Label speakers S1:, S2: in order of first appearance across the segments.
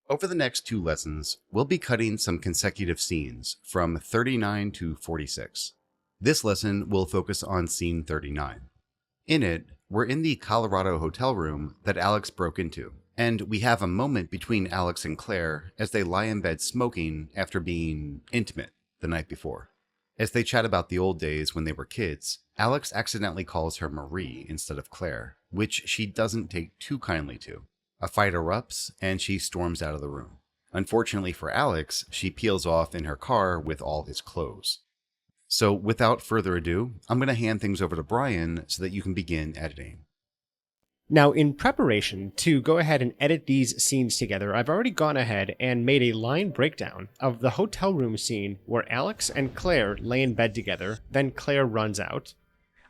S1: Over the next two lessons, we'll be cutting some consecutive scenes from 39 to 46. This lesson will focus on scene 39. In it, we're in the Colorado hotel room that Alex broke into, and we have a moment between Alex and Claire as they lie in bed smoking after being intimate the night before. As they chat about the old days when they were kids, Alex accidentally calls her Marie instead of Claire, which she doesn't take too kindly to. A fight erupts, and she storms out of the room. Unfortunately for Alex, she peels off in her car with all his clothes. So without further ado, I'm going to hand things over to Brian so that you can begin editing.
S2: Now, in preparation to go ahead and edit these scenes together, I've already gone ahead and made a line breakdown of the hotel room scene where Alex and Claire lay in bed together, then Claire runs out.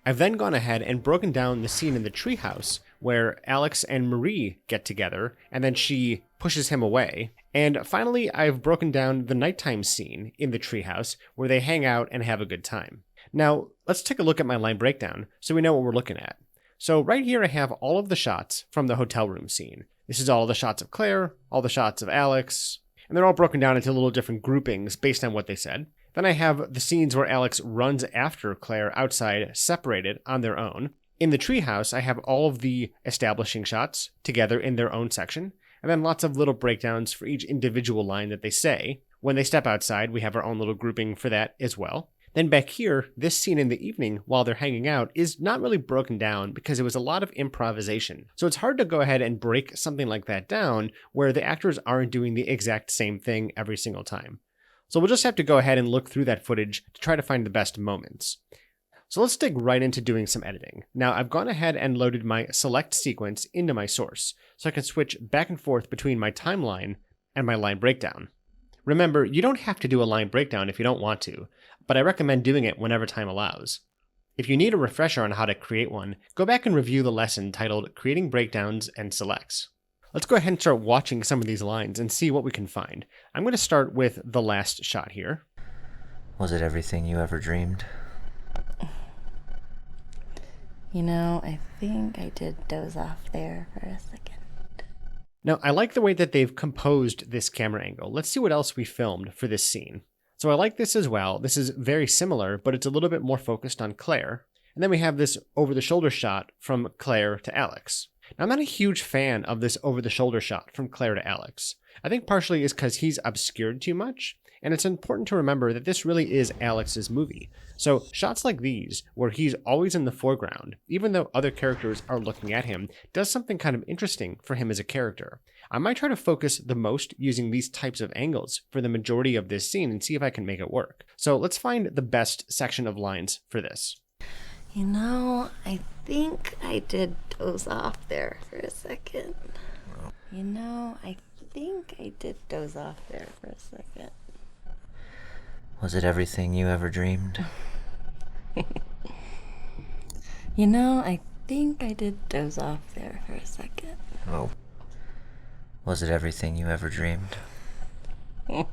S2: I've then gone ahead and broken down the scene in the treehouse where Alex and Marie get together, and then she pushes him away. And finally, I've broken down the nighttime scene in the treehouse where they hang out and have a good time. Now, let's take a look at my line breakdown so we know what we're looking at. So right here I have all of the shots from the hotel room scene. This is all the shots of Claire, all the shots of Alex, and they're all broken down into little different groupings based on what they said. Then I have the scenes where Alex runs after Claire outside, separated on their own. In the treehouse, I have all of the establishing shots together in their own section, and then lots of little breakdowns for each individual line that they say. When they step outside, we have our own little grouping for that as well. Then back here, this scene in the evening while they're hanging out is not really broken down because it was a lot of improvisation. So it's hard to go ahead and break something like that down where the actors aren't doing the exact same thing every single time. So we'll just have to go ahead and look through that footage to try to find the best moments. So let's dig right into doing some editing. Now I've gone ahead and loaded my select sequence into my source, so I can switch back and forth between my timeline and my line breakdown. Remember, you don't have to do a line breakdown if you don't want to, but I recommend doing it whenever time allows. If you need a refresher on how to create one, go back and review the lesson titled Creating Breakdowns and Selects. Let's go ahead and start watching some of these lines and see what we can find. I'm going to start with the last shot here.
S3: Was it everything you ever dreamed?
S4: You know, I think I did doze off there for a second.
S2: Now, I like the way that they've composed this camera angle. Let's see what else we filmed for this scene. So I like this as well. This is very similar, but it's a little bit more focused on Claire. And then we have this over-the-shoulder shot from Claire to Alex. Now, I'm not a huge fan of this over-the-shoulder shot from Claire to Alex. I think partially is because he's obscured too much, and it's important to remember that this really is Alex's movie. So shots like these, where he's always in the foreground, even though other characters are looking at him, does something kind of interesting for him as a character. I might try to focus the most using these types of angles for the majority of this scene and see if I can make it work. So let's find the best section of lines for this.
S4: You know, I think I did doze off there for a second. You know, I think I did doze off there for a second.
S3: Was it everything you ever dreamed?
S4: You know, I think I did doze off there for a second.
S3: Oh. Was it everything you ever dreamed?
S4: You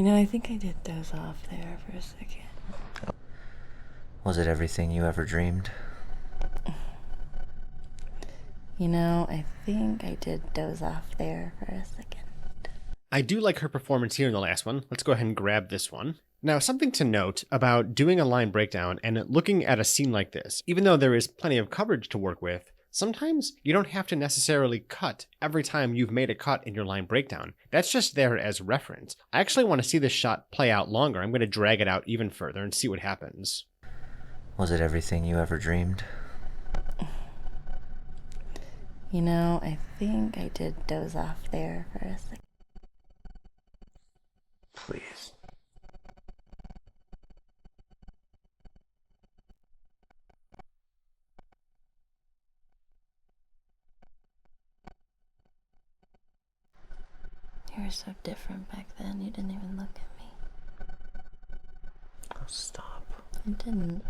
S4: know, I think I did doze off there for a second.
S3: Was it everything you ever dreamed?
S4: You know, I think I did doze off there for a second.
S2: I do like her performance here in the last one. Let's go ahead and grab this one. Now, something to note about doing a line breakdown and looking at a scene like this, even though there is plenty of coverage to work with, sometimes you don't have to necessarily cut every time you've made a cut in your line breakdown. That's just there as reference. I actually want to see this shot play out longer. I'm going to drag it out even further and see what happens.
S3: Was it everything you ever dreamed?
S4: You know, I think I did doze off there for a second.
S3: Please.
S4: You were so different back then. You didn't even look at me.
S3: Oh, stop.
S4: I didn't.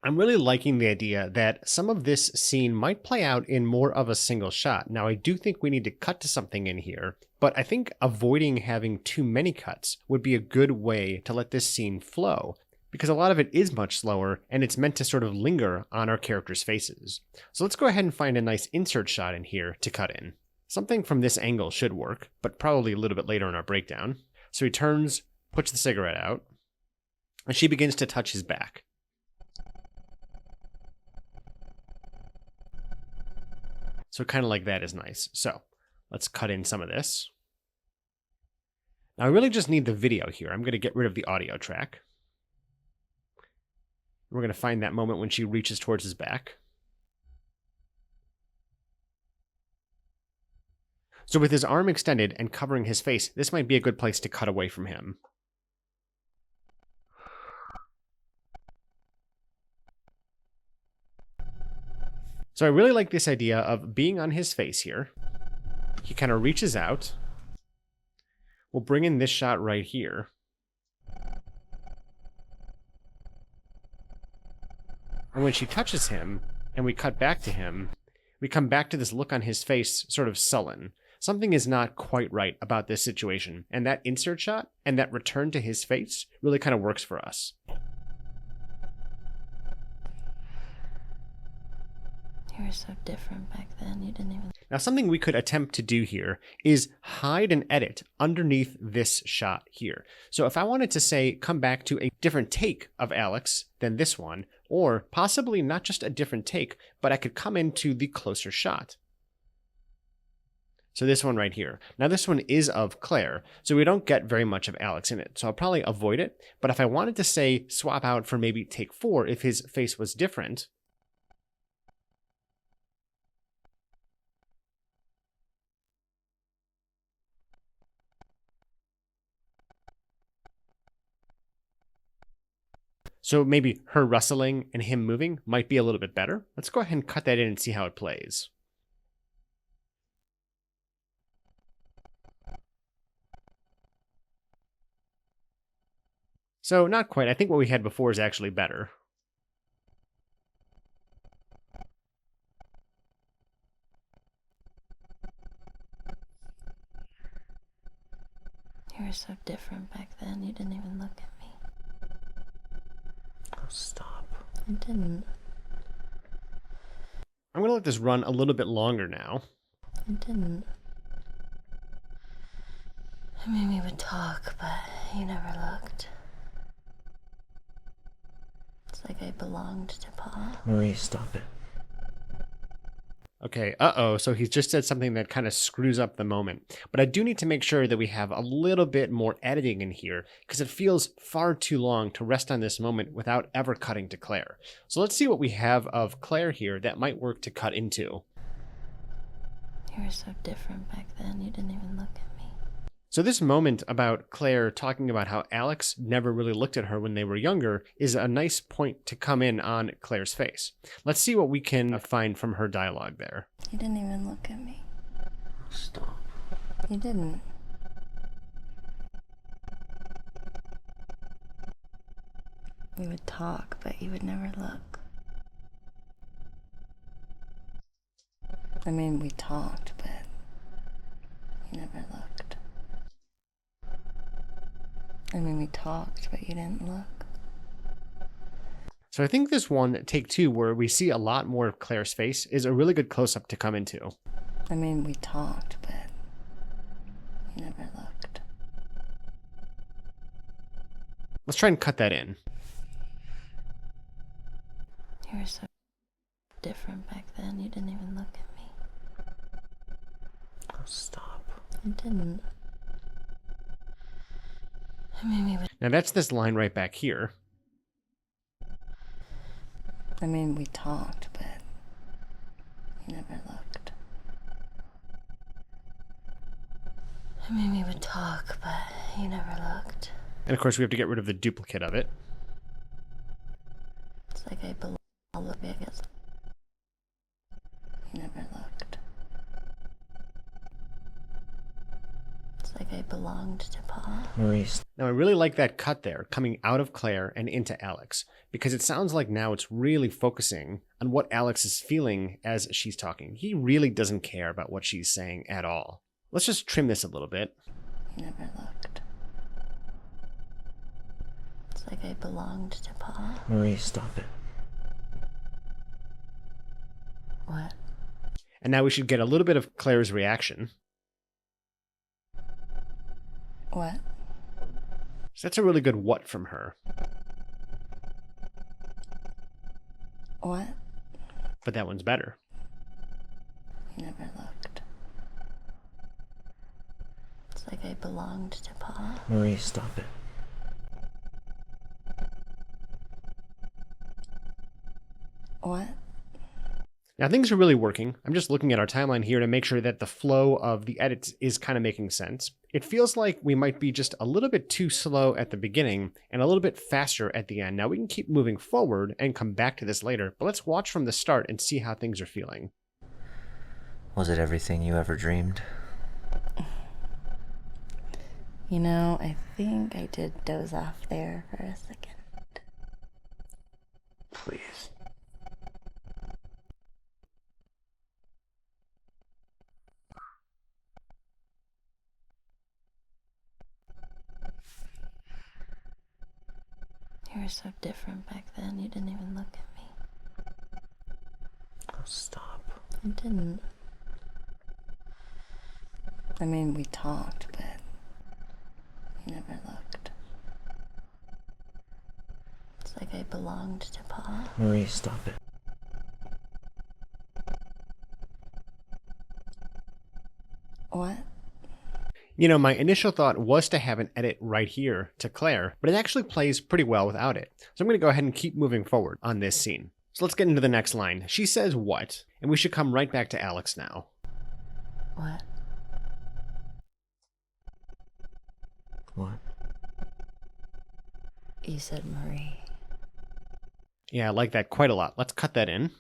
S2: I'm really liking the idea that some of this scene might play out in more of a single shot. Now, I do think we need to cut to something in here, but I think avoiding having too many cuts would be a good way to let this scene flow, because a lot of it is much slower and it's meant to sort of linger on our characters' faces. So let's go ahead and find a nice insert shot in here to cut in. Something from this angle should work, but probably a little bit later in our breakdown. So he turns, puts the cigarette out, and she begins to touch his back. So kind of like that is nice. So let's cut in some of this. Now I really just need the video here. I'm going to get rid of the audio track. We're going to find that moment when she reaches towards his back. So with his arm extended and covering his face, this might be a good place to cut away from him. So I really like this idea of being on his face here. He kind of reaches out. We'll bring in this shot right here. And when she touches him, and we cut back to him, we come back to this look on his face, sort of sullen. Something is not quite right about this situation, and that insert shot and that return to his face really kind of works for us.
S4: You were so different back then, you didn't even...
S2: Now, something we could attempt to do here is hide an edit underneath this shot here. So if I wanted to say, come back to a different take of Alex than this one, or possibly not just a different take, but I could come into the closer shot. So this one right here. Now this one is of Claire, so we don't get very much of Alex in it, so I'll probably avoid it. But if I wanted to say swap out for maybe take 4 if his face was different, so maybe her rustling and him moving might be a little bit better. Let's go ahead and cut that in and see how it plays. So not quite. I think what we had before is actually better.
S4: You were so different back then, you didn't even look at me.
S3: Oh, stop.
S4: I didn't.
S2: I'm going to let this run a little bit longer now.
S4: I didn't. I mean, we would talk, but you never looked. It's like I belonged to Pa.
S3: Marie, stop it.
S2: Okay, so he's just said something that kind of screws up the moment. But I do need to make sure that we have a little bit more editing in here, because it feels far too long to rest on this moment without ever cutting to Claire. So let's see what we have of Claire here that might work to cut into.
S4: You were so different back then, you didn't even look at me.
S2: So this moment about Claire talking about how Alex never really looked at her when they were younger is a nice point to come in on Claire's face. Let's see what we can find from her dialogue there.
S4: You didn't even look at me.
S3: Stop.
S4: You didn't. We would talk, but you would never look. I mean, we talked, but you never looked. I mean, we talked, but you didn't look.
S2: So I think this one, take 2, where we see a lot more of Claire's face, is a really good close-up to come into.
S4: I mean, we talked, but you never looked.
S2: Let's try and cut that in.
S4: You were so different back then, you didn't even look at me.
S3: Oh, stop.
S4: I didn't. I mean, we would...
S2: Now that's this line right back here.
S4: I mean, we talked, but you never looked. I mean, we would talk, but you never looked.
S2: And of course we have to get rid of the duplicate of it.
S4: It's like I belong. I'll look, I guess. You never looked. It's like I belonged to Pa.
S3: Marie,
S2: Now I really like that cut there, coming out of Claire and into Alex, because it sounds like now it's really focusing on what Alex is feeling as she's talking. He really doesn't care about what she's saying at all. Let's just trim this a little bit.
S4: You never looked. It's like like I belonged to Pa.
S3: Marie, stop it.
S4: What?
S2: And now we should get a little bit of Claire's reaction.
S4: What?
S2: So that's a really good what from her.
S4: What?
S2: But that one's better.
S4: Never looked. It's like I belonged to Pa.
S3: Marie, stop it.
S4: What?
S2: Now things are really working. I'm just looking at our timeline here to make sure that the flow of the edits is kind of making sense. It feels like we might be just a little bit too slow at the beginning and a little bit faster at the end. Now we can keep moving forward and come back to this later, but let's watch from the start and see how things are feeling.
S3: Was it everything you ever dreamed?
S4: You know, I think I did doze off there for a second.
S3: Please.
S4: You were so different back then, you didn't even look at me.
S3: Oh, stop.
S4: I didn't. I mean, we talked, but you never looked. It's like I belonged to Pa.
S3: Marie, stop it.
S4: What?
S2: You know, my initial thought was to have an edit right here to Claire, but it actually plays pretty well without it. So I'm going to go ahead and keep moving forward on this scene. So let's get into the next line. She says what? And we should come right back to Alex now.
S4: What?
S3: What?
S4: You said Marie.
S2: Yeah, I like that quite a lot. Let's cut that in.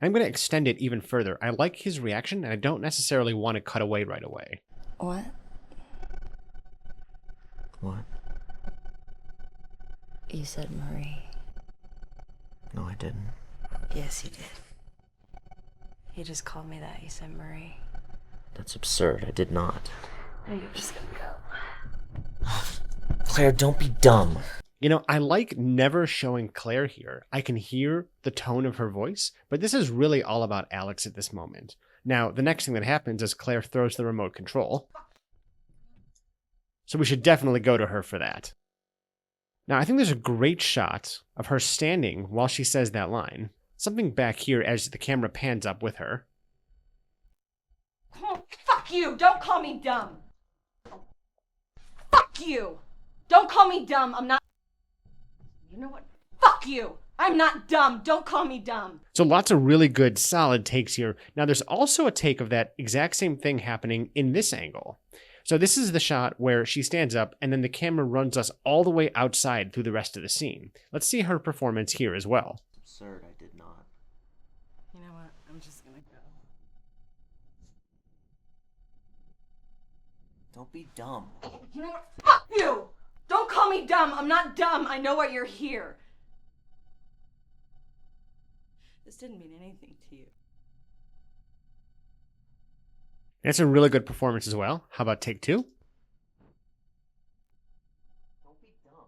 S2: I'm going to extend it even further. I like his reaction, and I don't necessarily want to cut away right away.
S4: What?
S3: What?
S4: You said Marie.
S3: No, I didn't.
S4: Yes, you did. You just called me that. You said Marie.
S3: That's absurd. I did not.
S4: Now you're just gonna go.
S3: Claire, don't be dumb.
S2: You know, I like never showing Claire here. I can hear the tone of her voice, but this is really all about Alex at this moment. Now, the next thing that happens is Claire throws the remote control. So we should definitely go to her for that. Now, I think there's a great shot of her standing while she says that line. Something back here as the camera pans up with her.
S5: Oh, fuck you! Don't call me dumb! Fuck you! Don't call me dumb! I'm not... You know what? Fuck you! I'm not dumb! Don't call me dumb!
S2: So lots of really good, solid takes here. Now, there's also a take of that exact same thing happening in this angle. So this is the shot where she stands up and then the camera runs us all the way outside through the rest of the scene. Let's see her performance here as well.
S3: Absurd. I did not.
S5: You know what? I'm just gonna go.
S3: Don't be dumb.
S5: You know what? Fuck you! Don't call me dumb! I'm not dumb! I know why you're here! This didn't mean anything to you.
S2: That's a really good performance as well. How about take two?
S3: Don't be dumb.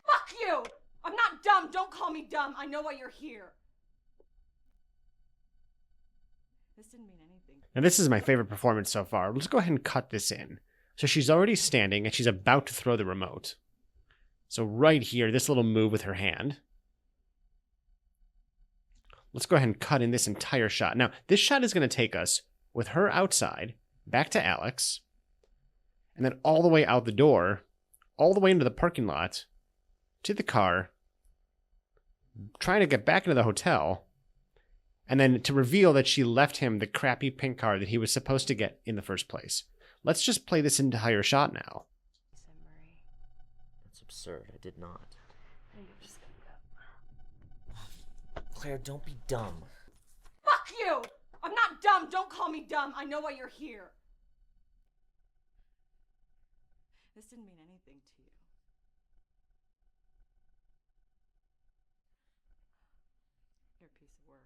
S5: Fuck you! I'm not dumb! Don't call me dumb! I know why you're here! This didn't mean anything.
S2: Now this is my favorite performance so far. Let's go ahead and cut this in. So she's already standing and she's about to throw the remote. So right here, this little move with her hand. Let's go ahead and cut in this entire shot. Now, this shot is going to take us with her outside, back to Alex, and then all the way out the door, all the way into the parking lot, to the car, trying to get back into the hotel, and then to reveal that she left him the crappy pink car that he was supposed to get in the first place. Let's just play this entire shot now.
S4: You said Marie.
S3: That's absurd. I did not.
S4: Now you're just gonna go.
S3: Claire, don't be dumb.
S5: Fuck you! I'm not dumb! Don't call me dumb! I know why you're here! This didn't mean anything to you. You're a piece of work.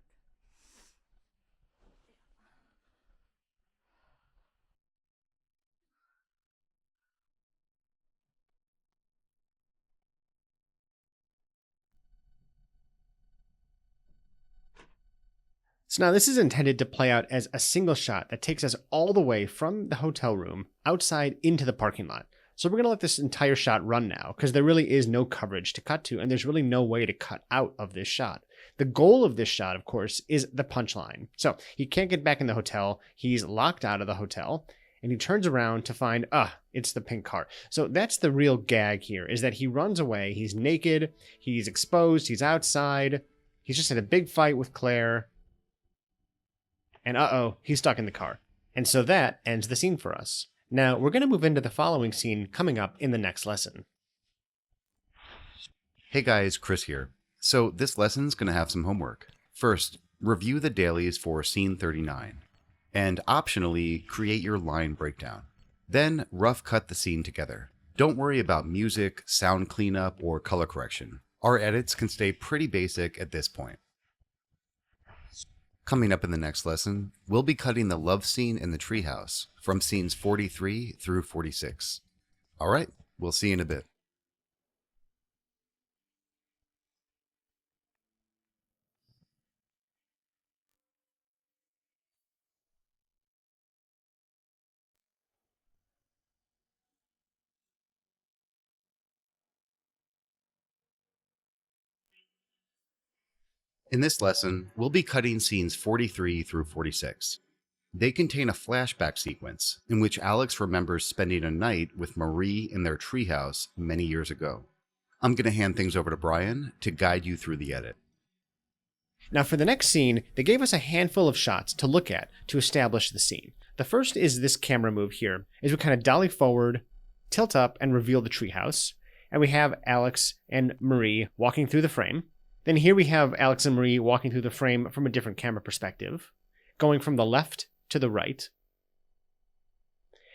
S2: So now this is intended to play out as a single shot that takes us all the way from the hotel room outside into the parking lot. So we're going to let this entire shot run now because there really is no coverage to cut to and there's really no way to cut out of this shot. The goal of this shot, of course, is the punchline. So he can't get back in the hotel. He's locked out of the hotel and he turns around to find, it's the pink car. So that's the real gag here, is that he runs away. He's naked. He's exposed. He's outside. He's just in a big fight with Claire. And he's stuck in the car. And so that ends the scene for us. Now, we're going to move into the following scene coming up in the next lesson.
S1: Hey guys, Chris here. So this lesson's going to have some homework. First, review the dailies for scene 39. And optionally, create your line breakdown. Then, rough cut the scene together. Don't worry about music, sound cleanup, or color correction. Our edits can stay pretty basic at this point. Coming up in the next lesson, we'll be cutting the love scene in the treehouse from scenes 43 through 46. Alright, we'll see you in a bit. In this lesson, we'll be cutting scenes 43 through 46. They contain a flashback sequence in which Alex remembers spending a night with Marie in their treehouse many years ago. I'm going to hand things over to Brian to guide you through the edit.
S2: Now for the next scene, they gave us a handful of shots to look at to establish the scene. The first is this camera move here, as we kind of dolly forward, tilt up, and reveal the treehouse. And we have Alex and Marie walking through the frame. Then here we have Alex and Marie walking through the frame from a different camera perspective, going from the left to the right.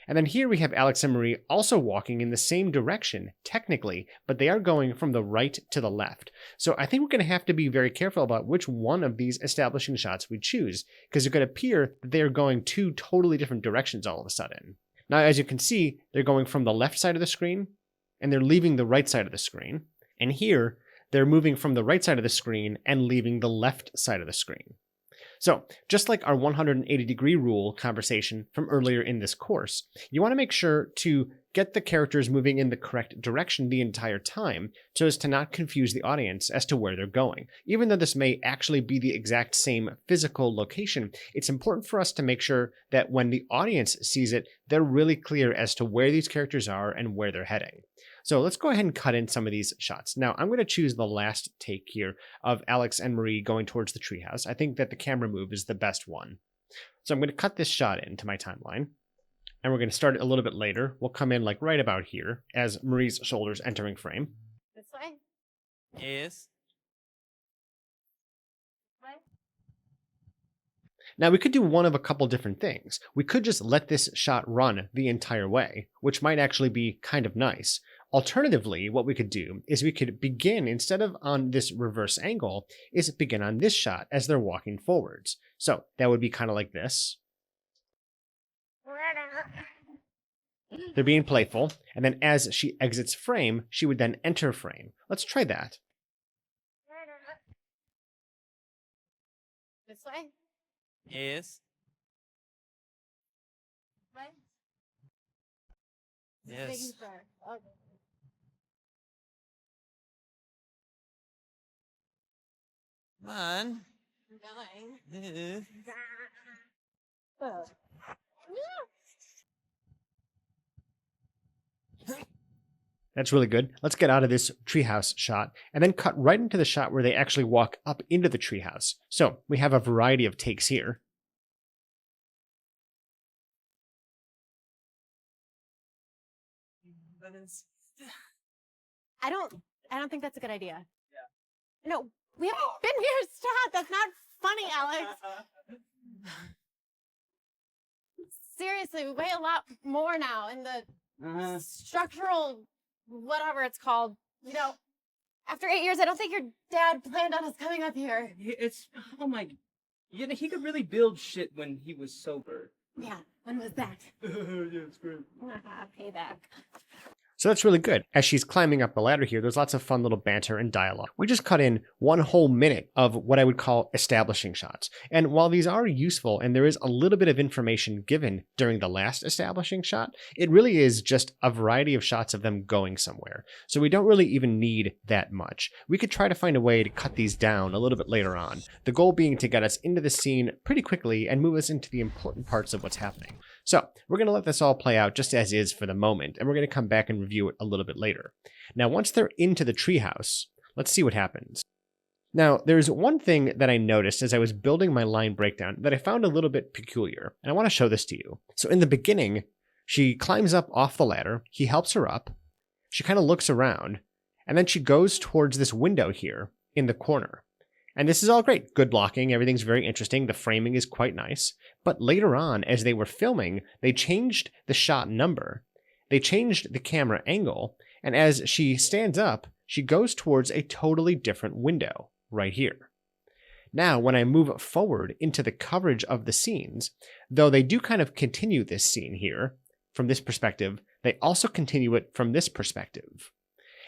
S2: And then here we have Alex and Marie also walking in the same direction, technically, but they are going from the right to the left. So I think we're going to have to be very careful about which one of these establishing shots we choose, because it could appear that they are going two totally different directions all of a sudden. Now, as you can see, they're going from the left side of the screen, and they're leaving the right side of the screen. And here, they're moving from the right side of the screen and leaving the left side of the screen. So, just like our 180-degree rule conversation from earlier in this course, you want to make sure to get the characters moving in the correct direction the entire time so as to not confuse the audience as to where they're going. Even though this may actually be the exact same physical location, it's important for us to make sure that when the audience sees it, they're really clear as to where these characters are and where they're heading. So let's go ahead and cut in some of these shots. Now, I'm going to choose the last take here of Alex and Marie going towards the treehouse. I think that the camera move is the best one. So I'm going to cut this shot into my timeline. And we're going to start it a little bit later. We'll come in like right about here as Marie's shoulders entering frame.
S5: This way?
S6: Yes.
S5: Way?
S2: Now we could do one of a couple different things. We could just let this shot run the entire way, which might actually be kind of nice. Alternatively, what we could do is we could begin, instead of on this reverse angle, is begin on this shot as they're walking forwards. So that would be kind of like this. They're being playful, and then as she exits frame, she would then enter frame. Let's try that.
S5: This way?
S6: Yes.
S5: Way?
S6: Yes.
S5: Making sure. Okay.
S6: Come on.
S5: I'm going.
S6: Yeah.
S5: Oh.
S2: That's really good. Let's get out of this treehouse shot and then cut right into the shot where they actually walk up into the treehouse. So we have a variety of takes here.
S5: I don't think that's a good idea. Yeah. No, we haven't been here. Stop. That's not funny, Alex. Seriously, we weigh a lot more now in the structural, whatever it's called. You know, after 8 years, I don't think your dad planned on us coming up here.
S7: It's, oh my, you know, he could really build shit when he was sober.
S5: Yeah, when was that?
S7: Yeah, it's great.
S5: Payback.
S2: So that's really good. As she's climbing up the ladder here, there's lots of fun little banter and dialogue. We just cut in 1 whole minute of what I would call establishing shots. And while these are useful and there is a little bit of information given during the last establishing shot, it really is just a variety of shots of them going somewhere. So we don't really even need that much. We could try to find a way to cut these down a little bit later on. The goal being to get us into the scene pretty quickly and move us into the important parts of what's happening. So we're going to let this all play out just as is for the moment, and we're going to come back and review it a little bit later. Now, once they're into the treehouse, let's see what happens. Now, there's one thing that I noticed as I was building my line breakdown that I found a little bit peculiar, and I want to show this to you. So in the beginning, she climbs up off the ladder, he helps her up, she kind of looks around, and then she goes towards this window here in the corner. And this is all great. Good blocking. Everything's very interesting. The framing is quite nice. But later on, as they were filming, they changed the shot number. They changed the camera angle. And as she stands up, she goes towards a totally different window right here. Now, when I move forward into the coverage of the scenes, though they do kind of continue this scene here from this perspective, they also continue it from this perspective.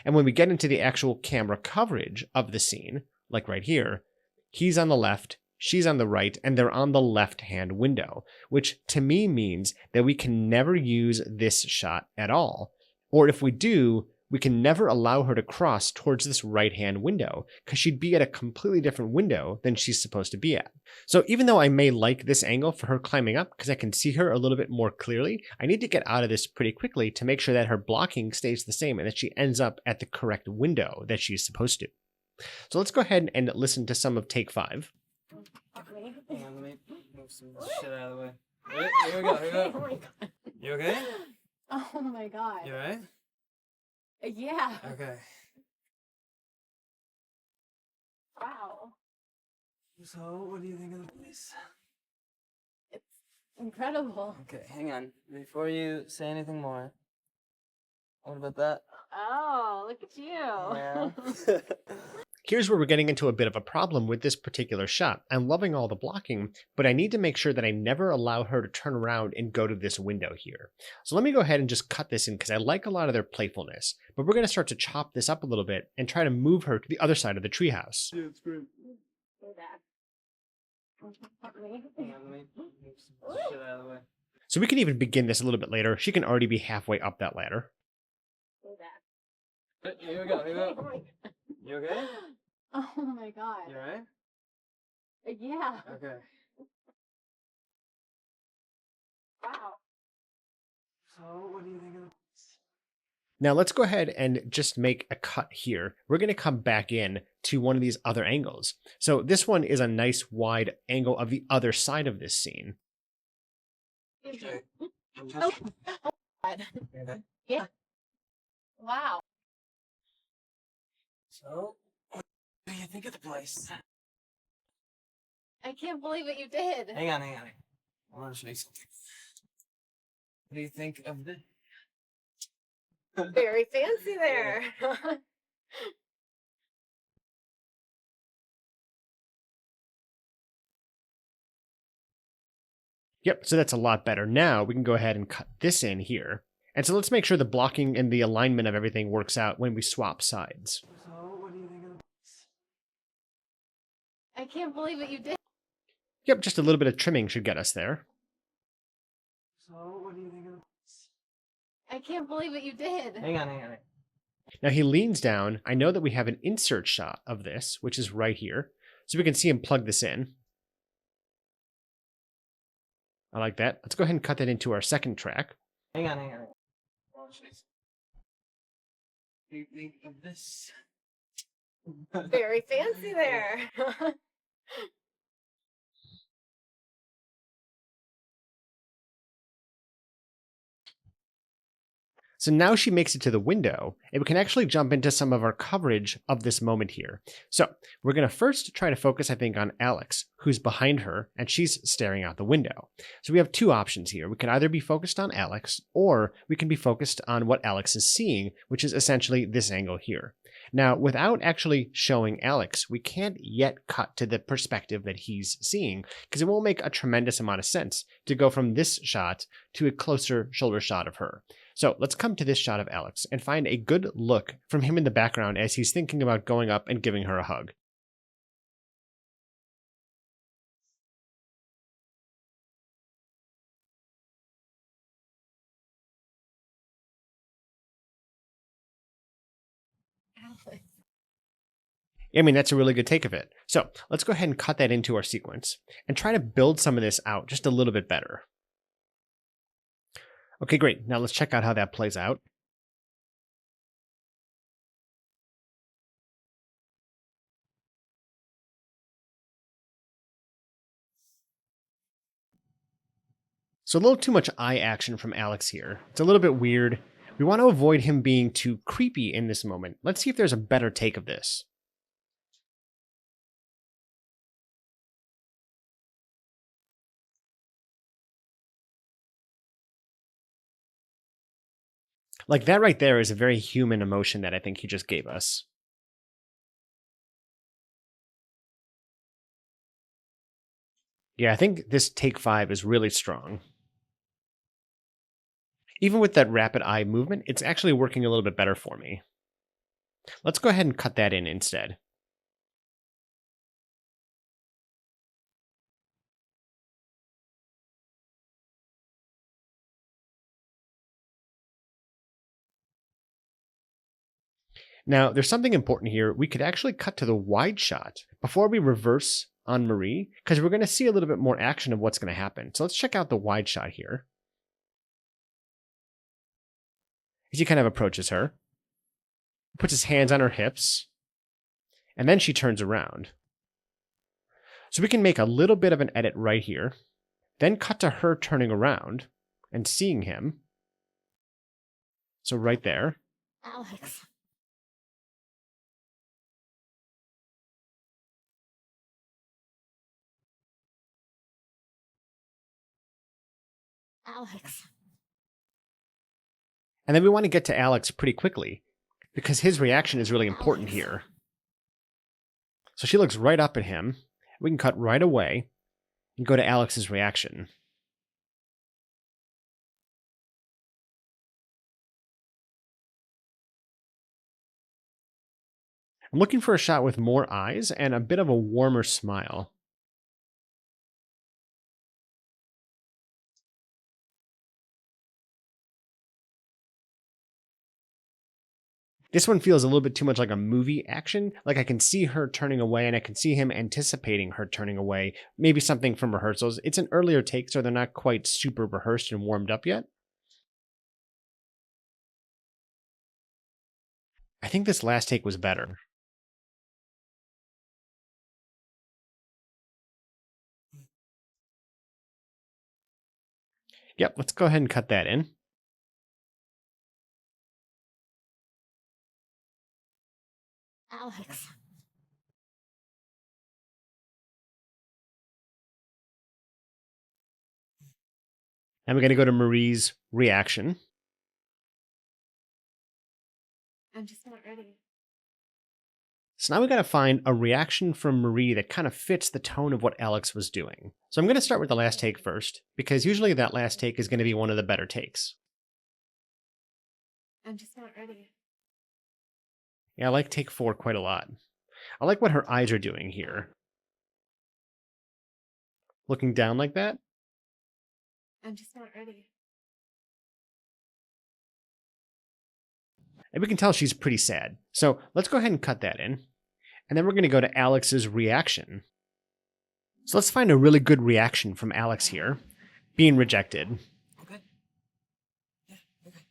S2: And when we get into the actual camera coverage of the scene, like right here, he's on the left, she's on the right, and they're on the left-hand window, which to me means that we can never use this shot at all. Or if we do, we can never allow her to cross towards this right-hand window, because she'd be at a completely different window than she's supposed to be at. So even though I may like this angle for her climbing up, because I can see her a little bit more clearly, I need to get out of this pretty quickly to make sure that her blocking stays the same and that she ends up at the correct window that she's supposed to. So let's go ahead and listen to some of take 5.
S6: Hang on, let me move some shit out of the way. Here we go, here we
S5: Oh
S6: go.
S5: my god.
S6: You okay?
S5: Oh my god.
S6: You alright?
S5: Yeah.
S6: Okay.
S5: Wow.
S6: So, what do you think of the place?
S5: It's incredible.
S6: Okay, hang on. Before you say anything more, what about that?
S5: Oh, look at you.
S6: Yeah.
S2: Here's where we're getting into a bit of a problem with this particular shot. I'm loving all the blocking, but I need to make sure that I never allow her to turn around and go to this window here. So let me go ahead and just cut this in because I like a lot of their playfulness. But we're going to start to chop this up a little bit and try to move her to the other side of the treehouse.
S6: Yeah, it's great.
S5: Say that.
S6: Hang on, let me move some shit out of the way.
S2: So we can even begin this a little bit later. She can already be halfway up that ladder.
S5: Say that.
S6: Here we go, here we
S5: Oh
S6: go.
S5: my god.
S6: You okay?
S5: Oh my god.
S6: You alright?
S5: Yeah.
S6: Okay.
S5: Wow.
S6: So, what do you think of the place?
S2: Now let's go ahead and just make a cut here. We're going to come back in to one of these other angles. So this one is a nice wide angle of the other side of this scene.
S6: Okay.
S5: Oh god.
S6: Okay.
S5: Yeah. Wow.
S6: So, what do you think of the place?
S5: I can't believe what you did.
S6: Hang on, hang on. I want to show you something. What do you think of the...
S5: Very fancy there.
S2: Yep, so that's a lot better. Now we can go ahead and cut this in here. And so let's make sure the blocking and the alignment of everything works out when we swap sides.
S6: So, what do you think of the place?
S5: I can't believe what you did.
S2: Yep, just a little bit of trimming should get us there.
S6: So, what do you think of the place?
S5: I can't believe what you did.
S6: Hang on, hang on.
S2: Now he leans down. I know that we have an insert shot of this, which is right here. So we can see him plug this in. I like that. Let's go ahead and cut that into our second track.
S6: Hang on, hang on. I want to show you something. What do you think of this?
S5: Very fancy there.
S2: So now she makes it to the window, and we can actually jump into some of our coverage of this moment here. So we're going to first try to focus, I think, on Alex, who's behind her, and she's staring out the window. So we have two options here. We can either be focused on Alex, or we can be focused on what Alex is seeing, which is essentially this angle here. Now, without actually showing Alex, we can't yet cut to the perspective that he's seeing, because it won't make a tremendous amount of sense to go from this shot to a closer shoulder shot of her. So let's come to this shot of Alex and find a good look from him in the background as he's thinking about going up and giving her a hug.
S5: Alex.
S2: I mean, that's a really good take of it. So let's go ahead and cut that into our sequence and try to build some of this out just a little bit better. Okay, great. Now let's check out how that plays out. So a little too much eye action from Alex here. It's a little bit weird. We want to avoid him being too creepy in this moment. Let's see if there's a better take of this. Like that right there is a very human emotion that I think he just gave us. Yeah, I think this take 5 is really strong. Even with that rapid eye movement, it's actually working a little bit better for me. Let's go ahead and cut that in instead. Now, there's something important here. We could actually cut to the wide shot before we reverse on Marie, because we're going to see a little bit more action of what's going to happen. So let's check out the wide shot here. As he kind of approaches her, puts his hands on her hips, and then she turns around. So we can make a little bit of an edit right here, then cut to her turning around and seeing him. So right there.
S5: Alex. Alex.
S2: And then we want to get to Alex pretty quickly because his reaction is really important here. So she looks right up at him. We can cut right away and go to Alex's reaction. I'm looking for a shot with more eyes and a bit of a warmer smile. This one feels a little bit too much like a movie action. Like I can see her turning away and I can see him anticipating her turning away. Maybe something from rehearsals. It's an earlier take, so they're not quite super rehearsed and warmed up yet. I think this last take was better. Yep, let's go ahead and cut that in.
S5: Alex.
S2: And we're going to go to Marie's reaction.
S5: I'm just not ready.
S2: So now we got to find a reaction from Marie that kind of fits the tone of what Alex was doing. So I'm going to start with the last take first, because usually that last take is going to be one of the better takes.
S5: I'm just not ready.
S2: Yeah, I like take 4 quite a lot. I like what her eyes are doing here. Looking down like that.
S5: I'm just not ready.
S2: And we can tell she's pretty sad. So let's go ahead and cut that in. And then we're going to go to Alex's reaction. So let's find a really good reaction from Alex here. Being rejected.
S6: Okay. Yeah, okay.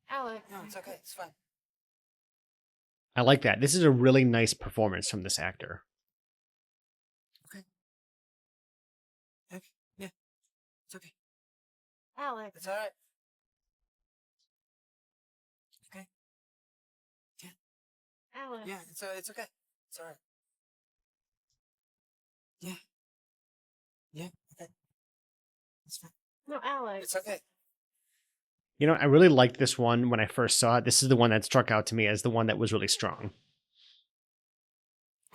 S5: Alex.
S6: No, it's okay. It's fine.
S2: I like that. This is a really nice performance from this actor.
S6: Okay. Okay. Yeah. It's okay.
S5: Alex.
S6: It's alright. Okay.
S5: Alex.
S6: Yeah, it's okay. It's alright. Yeah. Yeah, okay. It's fine.
S5: No, Alex.
S6: It's okay.
S2: You know, I really liked this one when I first saw it. This is the one that struck out to me as the one that was really strong.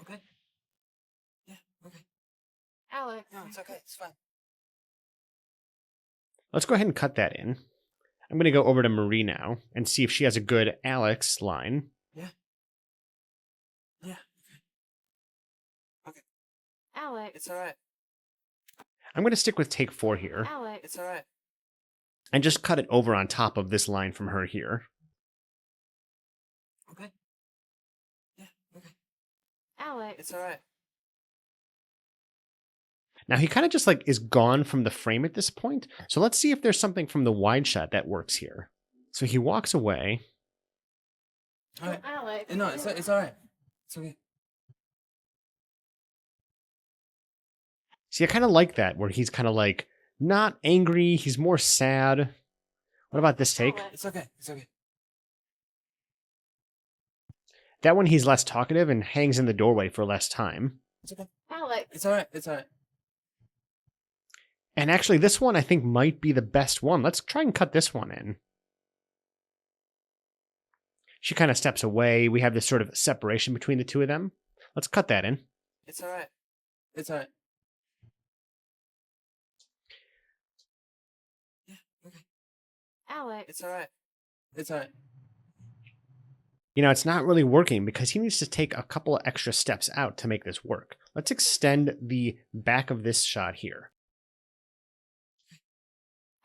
S6: Okay. Yeah, okay.
S5: Alex.
S6: No, it's okay. It's fine.
S2: Let's go ahead and cut that in. I'm going to go over to Marie now and see if she has a good Alex line.
S6: Yeah. Yeah. Okay.
S5: Alex.
S6: It's alright.
S2: I'm going to stick with take 4 here
S5: Alex.
S6: It's alright.
S2: and just cut it over on top of this line from her here.
S6: Okay. Yeah. Okay.
S5: Alex.
S6: It's alright.
S2: Now he kind of just like is gone from the frame at this point. So let's see if there's something from the wide shot that works here. So he walks away.
S6: Alright.
S5: Alex.
S6: No, it's alright. It's okay.
S2: See, I kind of like that where he's kind of like not angry. He's more sad. What about this take?
S5: Alex.
S6: It's okay. It's okay.
S2: That one he's less talkative and hangs in the doorway for less time.
S6: It's okay.
S5: Alex.
S6: It's alright. It's alright.
S2: And actually, this one I think might be the best one. Let's try and cut this one in. She kind of steps away. We have this sort of separation between the two of them. Let's cut that in.
S6: It's alright. It's alright. Yeah. Okay.
S5: Alex.
S6: It's alright. It's alright.
S2: You know, it's not really working because he needs to take a couple of extra steps out to make this work. Let's extend the back of this shot here.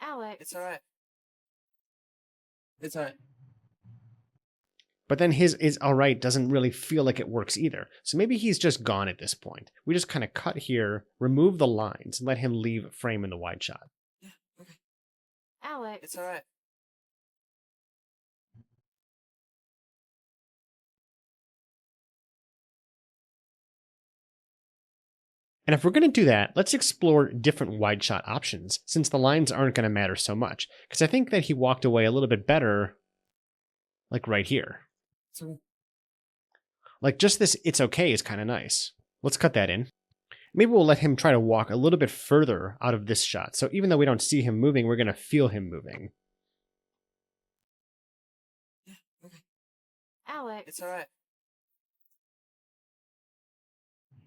S5: Alex.
S6: It's alright. It's alright.
S2: But then his is alright doesn't really feel like it works either. So maybe he's just gone at this point. We just kind of cut here, remove the lines, and let him leave frame in the wide shot.
S6: Yeah. Okay.
S5: Alex.
S6: It's alright.
S2: And if we're going to do that, let's explore different wide shot options, since the lines aren't going to matter so much. Because I think that he walked away a little bit better, like right here.
S6: It's okay.
S2: Like just this, it's okay is kind of nice. Let's cut that in. Maybe we'll let him try to walk a little bit further out of this shot. So even though we don't see him moving, we're going to feel him moving.
S6: Yeah. Okay.
S5: Alex.
S6: It's alright.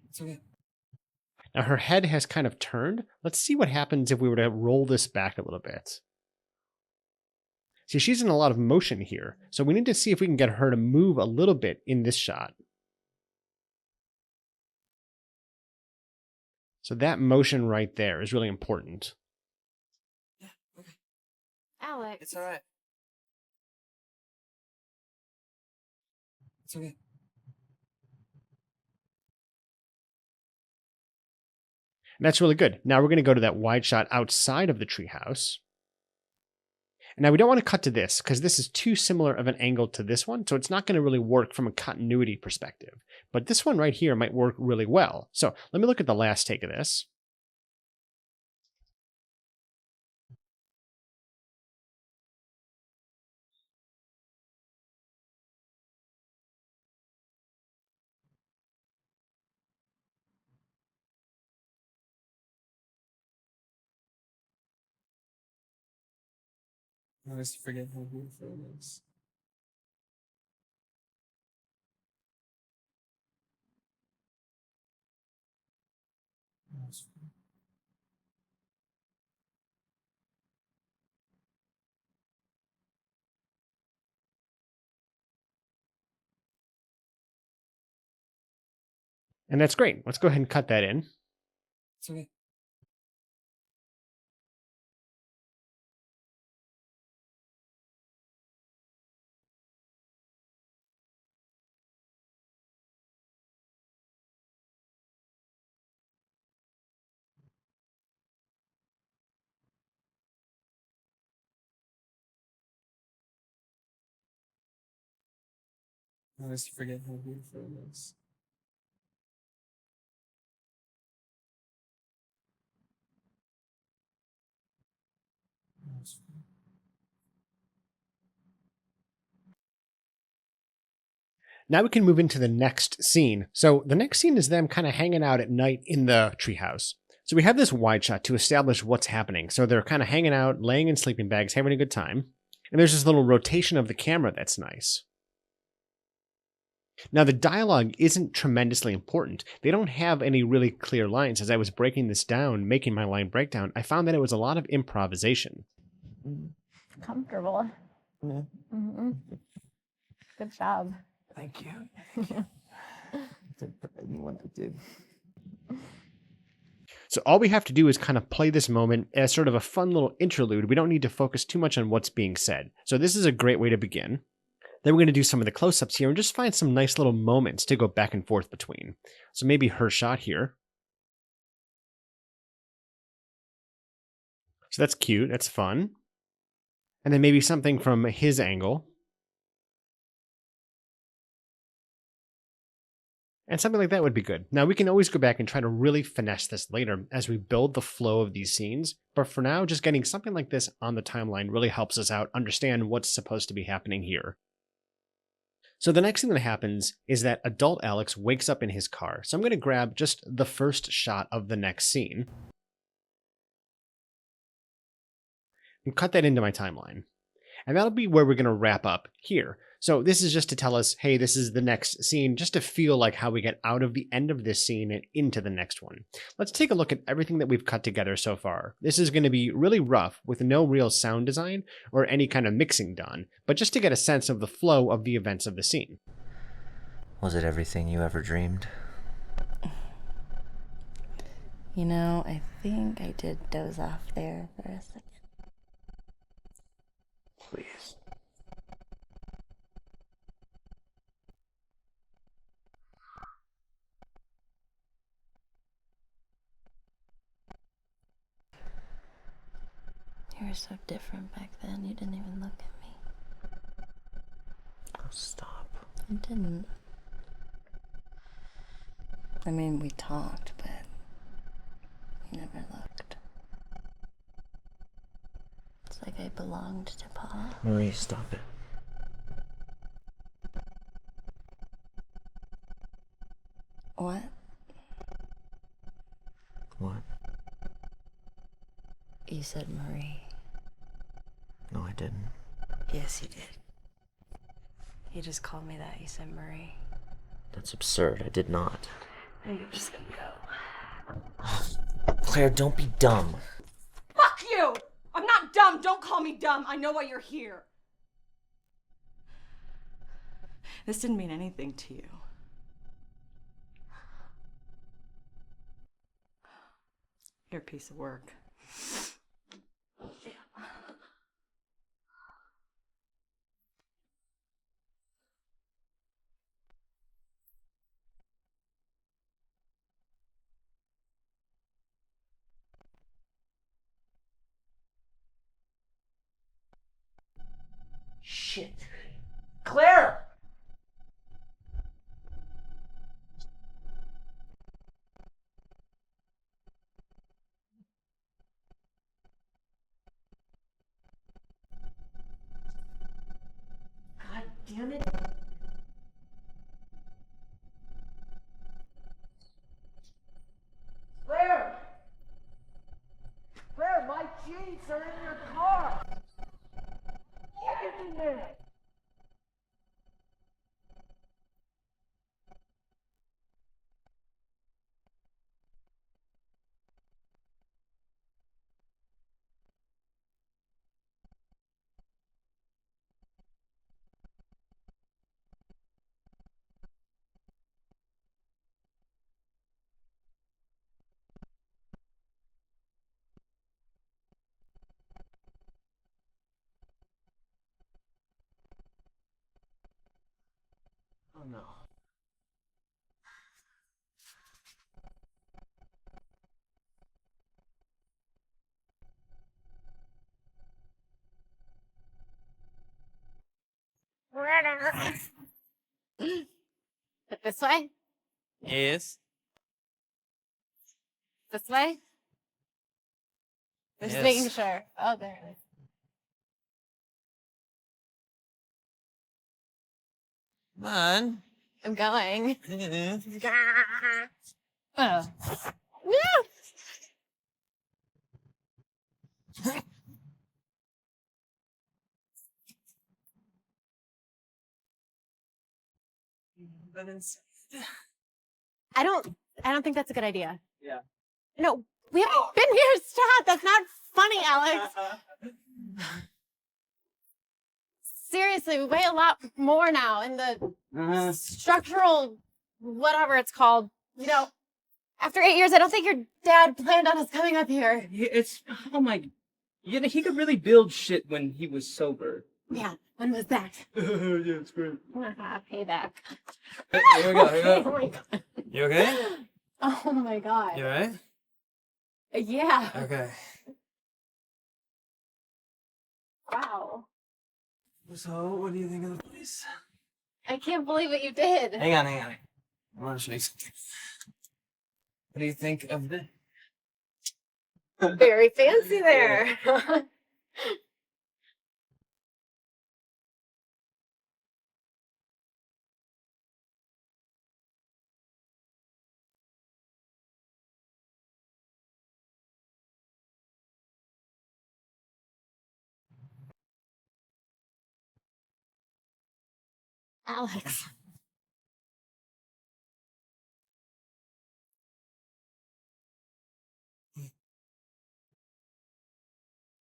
S6: It's okay.
S2: Now her head has kind of turned. Let's see what happens if we were to roll this back a little bit. See, she's in a lot of motion here. So we need to see if we can get her to move a little bit in this shot. So that motion right there is really important.
S6: Yeah. Okay.
S5: Alex.
S6: It's alright. It's okay.
S2: And that's really good. Now we're going to go to that wide shot outside of the treehouse. And now we don't want to cut to this because this is too similar of an angle to this one. So it's not going to really work from a continuity perspective. But this one right here might work really well. So let me look at the last take of this.
S6: I always forget how beautiful it is.
S2: And that's great. Let's go ahead and cut that in.
S6: It's okay. I always forget how beautiful it is.
S2: Now we can move into the next scene. So the next scene is them kind of hanging out at night in the treehouse. So we have this wide shot to establish what's happening. So they're kind of hanging out, laying in sleeping bags, having a good time. And there's this little rotation of the camera that's nice. Now the dialogue isn't tremendously important. They don't have any really clear lines. As I was breaking this down, making my line breakdown, I found that it was a lot of improvisation.
S5: comfortable.
S6: Yeah.
S5: Hmm. Good job.
S6: Thank you. Thank you. You want to do.
S2: So all we have to do is kind of play this moment as sort of a fun little interlude. We don't need to focus too much on what's being said. So this is a great way to begin. Then we're going to do some of the close-ups here and just find some nice little moments to go back and forth between. So maybe her shot here. So that's cute. That's fun. And then maybe something from his angle. And something like that would be good. Now, we can always go back and try to really finesse this later as we build the flow of these scenes. But for now, just getting something like this on the timeline really helps us out understand what's supposed to be happening here. So the next thing that happens is that adult Alex wakes up in his car. So I'm going to grab just the first shot of the next scene and cut that into my timeline. And that'll be where we're going to wrap up here. So this is just to tell us, hey, this is the next scene, just to feel like how we get out of the end of this scene and into the next one. Let's take a look at everything that we've cut together so far. This is going to be really rough with no real sound design or any kind of mixing done, but just to get a sense of the flow of the events of the scene.
S3: Was it everything you ever dreamed?
S4: You know, I think I did doze off there for a second.
S6: Please.
S4: You were so different back then. You didn't even look at me.
S6: Oh, stop.
S4: I didn't. I mean, we talked, but you never looked. It's like I belonged to Pa.
S6: Marie, stop it.
S4: What?
S6: What?
S4: You said Marie.
S6: No, I didn't.
S4: Yes, you did. You just called me that. You said Marie.
S6: That's absurd. I did not.
S4: You're just gonna go.
S6: Claire, don't be dumb.
S8: Fuck you! I'm not dumb. Don't call me dumb. I know why you're here. This didn't mean anything to you. You're a piece of work.
S6: Shit. Claire! God damn it. Claire! Claire, my jeans are in your car! Get in there! Oh no.
S5: This way?
S7: Yes.
S5: This way? Just
S7: Yes.
S5: making sure. Oh, there it is.
S7: Come on.
S5: I'm going.
S7: Yeah.
S5: Oh. Woo!
S7: But it's...
S5: I don't think that's a good idea.
S7: Yeah.
S5: No, we haven't been here. Stop. That's not funny, Alex. seriously, we weigh a lot more now in the structural, whatever it's called. You know, after 8 years, I don't think your dad planned on us coming up here.
S7: It's oh my. He could really build shit when he was sober.
S5: Yeah, when was that?
S7: Yeah, it's great.
S5: Payback.
S7: Here we go. Here we
S5: Oh
S7: go.
S5: my god.
S7: You okay?
S5: Oh my god.
S7: You alright?
S5: Yeah.
S7: Okay.
S5: Wow.
S7: So, what do you think of the place?
S5: I can't believe what you did.
S7: Hang on. I want to show you something. What do you think of the?
S5: Very fancy there. Alex.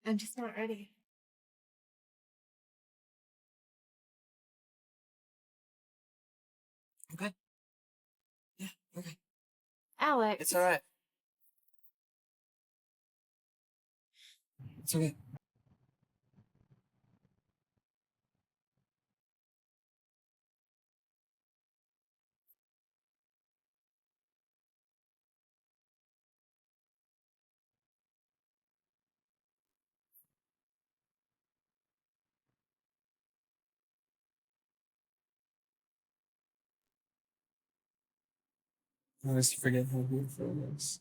S5: I'm just not ready.
S7: Okay. Yeah. Okay.
S5: Alex.
S7: It's alright. It's okay. I always forget how beautiful it is.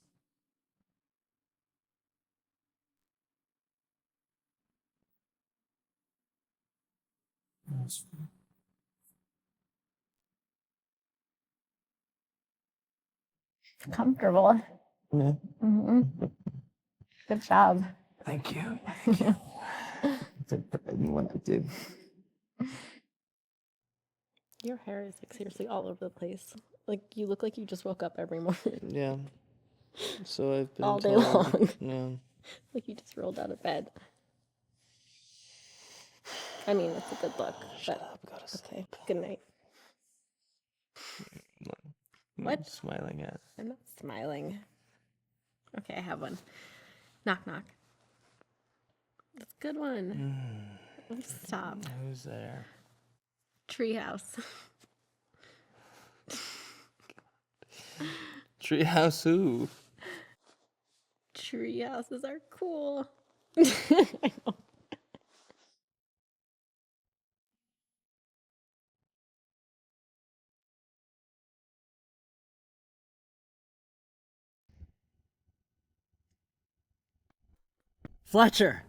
S5: Comfortable.
S7: Yeah.
S5: Good job.
S7: Thank you. I didn't want to do.
S9: Your hair is like seriously all over the place. Like you look like you just woke up every morning.
S6: Yeah. So I've been
S9: All day
S6: told.
S9: long.
S6: Yeah.
S9: Like you just rolled out of bed. I mean, it's a good look, but okay. Good night. What?
S6: Smiling at.
S9: I'm not smiling. Okay, I have one. Knock knock. That's a good one. Stop.
S6: Who's there?
S9: Treehouse.
S6: Treehouse who?
S9: Treehouses are cool. I know.
S7: Fletcher.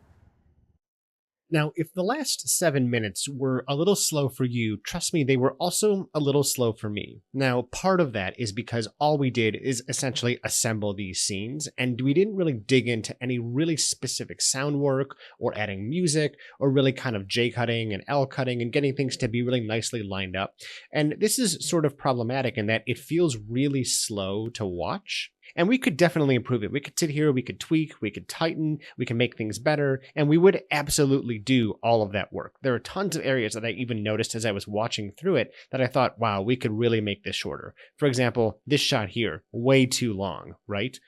S2: Now, if the last 7 minutes were a little slow for you, trust me, they were also a little slow for me. Now, part of that is because all we did is essentially assemble these scenes, and we didn't really dig into any really specific sound work or adding music or really kind of J cutting and L cutting and getting things to be really nicely lined up. And this is sort of problematic in that it feels really slow to watch. And we could definitely improve it. We could sit here, we could tweak, we could tighten, we can make things better, and we would absolutely do all of that work. There are tons of areas that I even noticed as I was watching through it that I thought, wow, we could really make this shorter. For example, this shot here, way too long, right?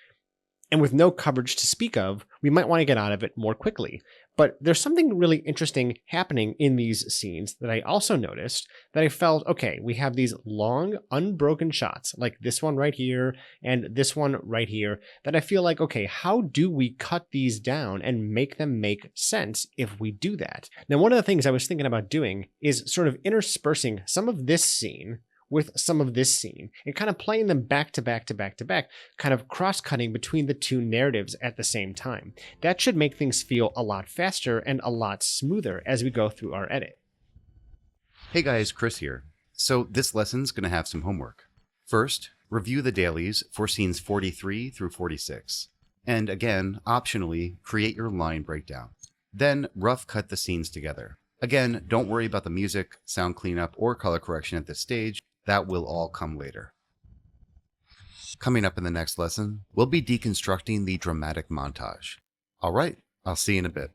S2: And with no coverage to speak of, we might want to get out of it more quickly. But there's something really interesting happening in these scenes that I also noticed that I felt, okay, we have these long, unbroken shots, like this one right here and this one right here, that I feel like, okay, how do we cut these down and make them make sense if we do that? Now, one of the things I was thinking about doing is sort of interspersing some of this scene with some of this scene and kind of playing them back to back to back to back, kind of cross-cutting between the two narratives at the same time. That should make things feel a lot faster and a lot smoother as we go through our edit.
S1: Hey guys, Chris here. So this lesson's going to have some homework. First, review the dailies for scenes 43 through 46. And again, optionally, create your line breakdown. Then rough cut the scenes together. Again, don't worry about the music, sound cleanup, or color correction at this stage. That will all come later. Coming up in the next lesson, we'll be deconstructing the dramatic montage. All right, I'll see you in a bit.